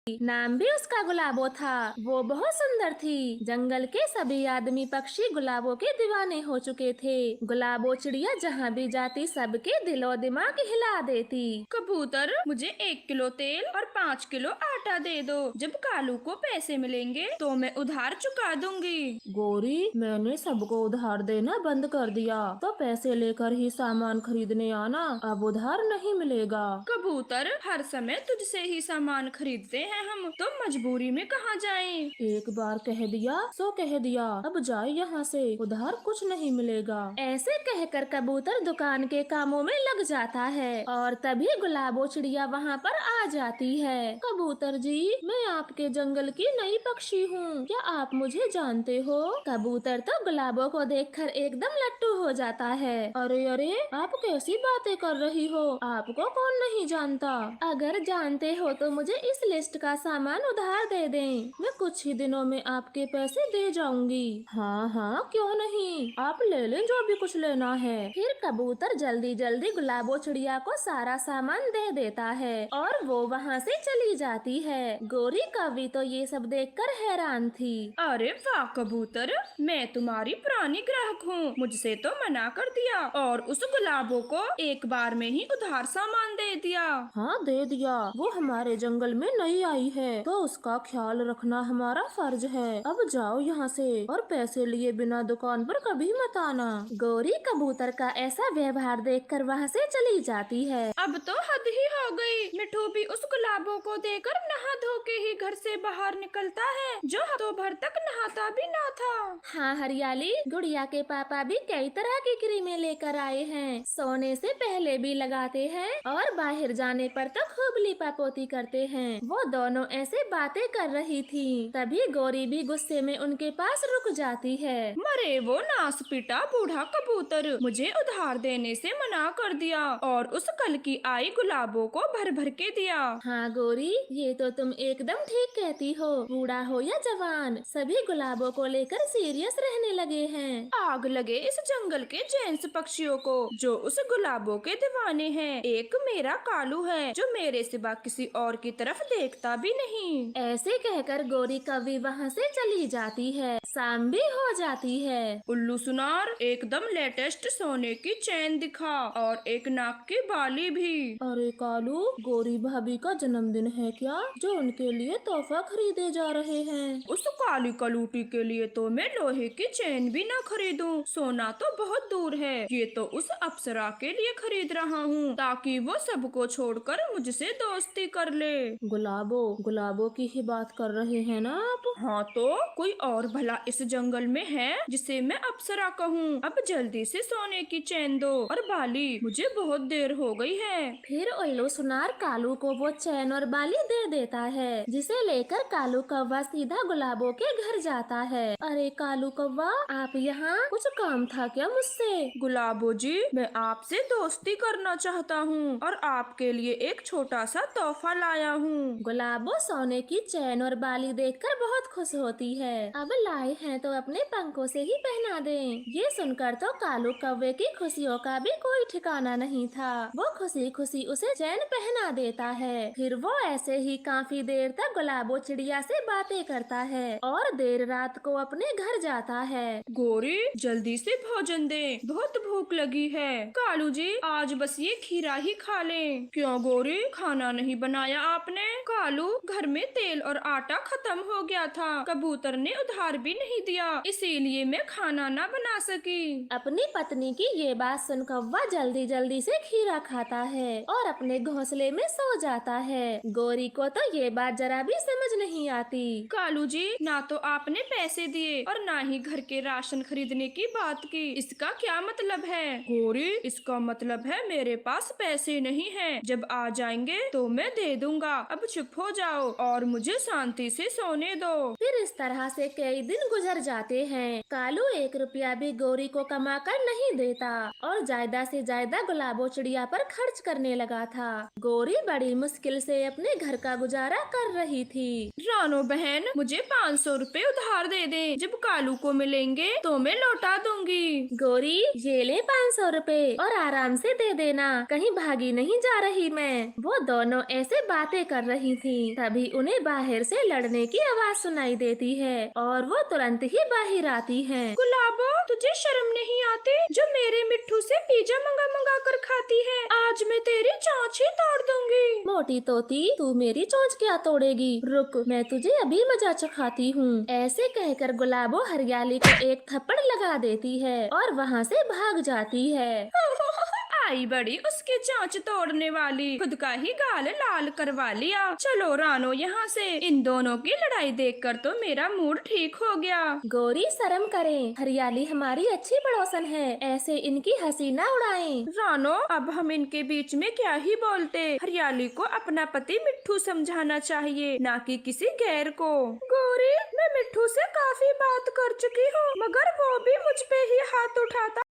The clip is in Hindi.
नाम भी उसका गुलाबो था। वो बहुत सुंदर थी। जंगल के सभी आदमी पक्षी गुलाबो के दीवाने हो चुके थे। गुलाबो चिड़िया जहाँ भी जाती सबके दिलो दिमाग हिला देती। कबूतर, मुझे 1 किलो तेल और 5 किलो आटा दे दो। जब कालू को पैसे मिलेंगे तो मैं उधार चुका दूंगी। गोरी, मैंने सबको उधार देना बंद कर दिया, तो पैसे लेकर ही सामान खरीदने आना। अब उधार नहीं मिलेगा। कबूतर, हर समय तुझसे ही सामान खरीदते हैं हम, तो मजबूरी में कहाँ जाएं? एक बार कह दिया सो कह दिया, अब जाए यहाँ से, उधार कुछ नहीं मिलेगा। ऐसे कहकर कबूतर दुकान के कामों में लग जाता है और तभी गुलाबो चिड़िया वहाँ पर आ जाती है। कबूतर जी, मैं आपके जंगल की नई पक्षी हूँ, क्या आप मुझे जानते हो? कबूतर तो गुलाबो को देखकर एकदम लट्टू हो जाता है। अरे अरे, आप कैसी बातें कर रही हो? आपको कौन नहीं जानता? अगर जानते हो तो मुझे इस लिस्ट का सामान उधार दे दें, मैं कुछ ही दिनों में आपके पैसे दे जाऊंगी। हाँ हाँ, क्यों नहीं, आप ले लें जो भी कुछ लेना है। फिर कबूतर जल्दी जल्दी गुलाबो चिड़िया को सारा सामान दे देता है और वो वहाँ से चली जाती है। गोरी कौवी तो ये सब देखकर हैरान थी। अरे वाह कबूतर, मैं तुम्हारी पुरानी ग्राहक हूँ। मुझसे तो मना कर दिया और उस गुलाबो को एक बार में ही उधार सामान दे दिया। हाँ, दे दिया। वो हमारे जंगल में नई आई है, तो उसका ख्याल रखना हमारा फर्ज है। अब जाओ यहाँ से और पैसे लिए बिना दुकान पर कभी मत आना। गौरी कबूतर का ऐसा व्यवहार देखकर वहाँ से चली जाती है। अब तो हद ही हो गई। मिठू भी उस गुलाबों को देकर नहा धो के ही घर से बाहर निकलता है, जो हफ्तों भर तक नहाता भी ना था। हाँ हरियाली, गुड़िया के पापा भी कई तरह की क्रीमें लेकर आए हैं। सोने से पहले भी लगाते हैं और बाहर जाने पर तो खूब लिपापोती करते हैं। वो दोनों ऐसे बातें कर रही थी, तभी गौरी भी गुस्से में उनके पास रुक जाती है। मरे वो नास पिटा बूढ़ा कबूतर, मुझे उधार देने से मना कर दिया और उस कल की आई गुलाबों को भर भर के दिया। हाँ गोरी, ये तो तुम एकदम ठीक कहती हो। बूढ़ा हो या जवान, सभी गुलाबों को लेकर सीरियस रहने लगे हैं। आग लगे इस जंगल के जेंट्स पक्षियों को जो उस गुलाबों के दीवाने हैं। एक मेरा कालू है जो मेरे सिवा किसी और की तरफ देखता भी नहीं। ऐसे कहकर गोरी कौवी वहाँ से चली जाती है। शाम भी हो जाती है। उल्लू सुनार, एकदम लेटेस्ट सोने की चैन दिखा और एक नाक की बाली भी। अरे कालू, गोरी भाभी का जन्मदिन है क्या, जो उनके लिए तोहफा खरीदे जा रहे हैं? उस काली कलूटी के लिए तो मैं लोहे की चैन भी ना खरीदूं। सोना तो बहुत दूर है, ये तो उस अप्सरा के लिए खरीद रहा हूँ ताकि वो सबको छोड़कर मुझसे दोस्ती कर ले। गुलाबो गुलाबो की ही बात कर रहे हैं ना आप? हाँ तो कोई और भला इस जंगल में है जिसे मैं अप्सरा कहूँ। अब जल्दी से सोने की चैन दो और बाली, मुझे बहुत देर हो गई है। फिर उल्लू सुनार कालू को वो चैन और बाली दे देता है, जिसे लेकर कालू कौवा सीधा गुलाबो के घर जाता है। अरे कालू कौवा, आप यहाँ, कुछ काम था क्या मुझसे? गुलाबो जी, मैं आपसे दोस्ती करना चाहता हूँ और आपके लिए एक छोटा सा तोहफा लाया हूँ। गुलाबो सोने की चैन और बाली देखकर बहुत खुश होती है। अब लाए हैं तो अपने पंखों से ही पहना दें। ये सुनकर तो कालू कौवे की खुशियों का भी कोई ठिकाना नहीं था। वो खुशी खुशी उसे चैन पहना देता है। फिर वो ऐसे ही काफी देर तक गुलाबो चिड़िया से बातें करता है और देर रात को अपने घर जाता है। गोरी, जल्दी से भोजन दे, बहुत भूख लगी है। कालू जी, आज बस ये खीरा ही खा लें। क्यों गोरी, खाना नहीं बनाया आपने? कालू, घर में तेल और आटा खत्म हो गया था। कबूतर ने उधार भी नहीं दिया, इसीलिए मैं खाना ना बना सकी। अपनी पत्नी की ये बात सुन कौवा जल्दी जल्दी से खीरा खाता है और अपने घोंसले में सो जाता है। गोरी को तो ये बात जरा भी समझ नहीं आती। कालू जी, ना तो आपने पैसे दिए और ना ही घर के राशन खरीदने की बात की, इसका क्या मतलब है? गोरी, इसका मतलब है मेरे पास पैसे नहीं हैं। जब आ जाएंगे तो मैं दे दूंगा। अब चुप हो जाओ और मुझे शांति से सोने दो। फिर इस तरह से कई दिन गुजर जाते हैं। कालू 1 रुपया भी गोरी को कमा कर नहीं देता और ज्यादा से ज्यादा गुलाबो चिड़िया पर खर्च करने लगा था। गोरी बड़ी मुश्किल से अपने घर का गुजारा कर कर रही थी। रानो बहन, मुझे 500 रुपए उधार दे दे। जब कालू को मिलेंगे तो मैं लौटा दूंगी। गौरी, ये ले 500 रुपए और आराम से दे देना, कहीं भागी नहीं जा रही मैं। वो दोनों ऐसे बातें कर रही थी, तभी उन्हें बाहर से लड़ने की आवाज सुनाई देती है और वो तुरंत ही बाहर आती है। गुलाबो, तुझे शर्म नहीं आती जो मेरे मिट्ठू से पिज्जा मंगा मंगा कर खाती है? आज मैं तेरी चोंच ही तोड़ दूंगी। मोटी तोती, तू मेरी चोंच क्या तोड़ेगी? रुक, मैं तुझे अभी मजा चखाती हूँ। ऐसे कहकर गुलाबो हरियाली को एक थप्पड़ लगा देती है और वहाँ से भाग जाती है। आई बड़ी उसकी चोंच तोड़ने वाली, खुद का ही गाल लाल करवा लिया। चलो रानो यहाँ से। इन दोनों की लड़ाई देखकर तो मेरा मूड ठीक हो गया। गौरी, शर्म करें, हरियाली हमारी अच्छी पड़ोसन है, ऐसे इनकी हंसी न उड़ाएं। रानो, अब हम इनके बीच में क्या ही बोलते। हरियाली को अपना पति मिट्ठू समझाना चाहिए, ना कि किसी गैर को। गौरी, मैं मिट्ठू से काफी बात कर चुकी हूँ, मगर वो भी मुझ पे ही हाथ उठाता